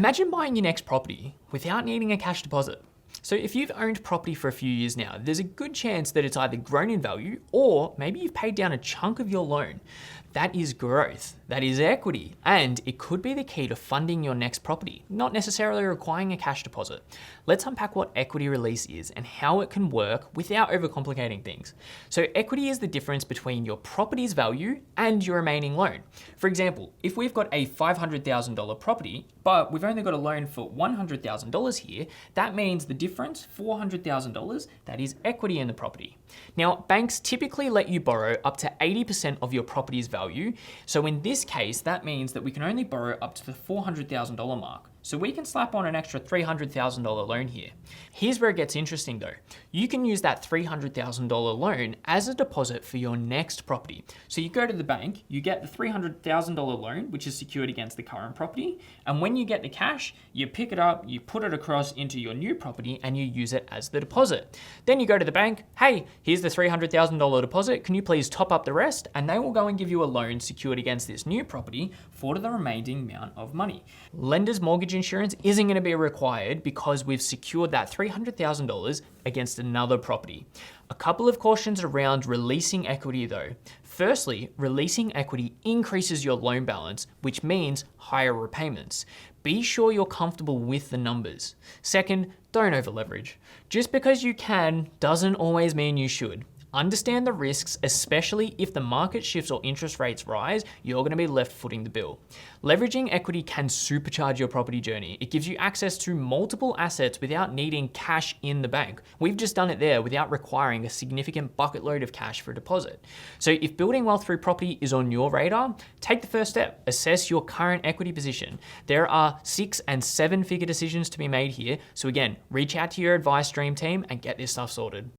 Imagine buying your next property without needing a cash deposit. So if you've owned property for a few years now, there's a good chance that it's either grown in value or maybe you've paid down a chunk of your loan. That is growth, that is equity, and it could be the key to funding your next property, not necessarily requiring a cash deposit. Let's unpack what equity release is and how it can work without overcomplicating things. So equity is the difference between your property's value and your remaining loan. For example, if we've got a $500,000 property, but we've only got a loan for $100,000 here, that means the difference, $400,000, that is equity in the property. Now, banks typically let you borrow up to 80% of your property's value. So in this case, that means that we can only borrow up to the $400,000 mark. So we can slap on an extra $300,000 loan here. Here's where it gets interesting though. You can use that $300,000 loan as a deposit for your next property. So you go to the bank, you get the $300,000 loan, which is secured against the current property. And when you get the cash, you pick it up, you put it across into your new property and you use it as the deposit. Then you go to the bank, hey, here's the $300,000 deposit. Can you please top up the rest? And they will go and give you a loan secured against this new property for the remaining amount of money. Lender's mortgage insurance isn't going to be required because we've secured that $300,000 against another property. A couple of cautions around releasing equity though. Firstly, releasing equity increases your loan balance, which means higher repayments. Be sure you're comfortable with the numbers. Second, don't over leverage. Just because you can doesn't always mean you should. Understand the risks, especially if the market shifts or interest rates rise, you're going to be left footing the bill. Leveraging equity can supercharge your property journey. It gives you access to multiple assets without needing cash in the bank. We've just done it there without requiring a significant bucket load of cash for a deposit. So if building wealth through property is on your radar, take the first step. Assess your current equity position. There are 6 and 7 figure decisions to be made here. So again, reach out to your advice stream team and get this stuff sorted.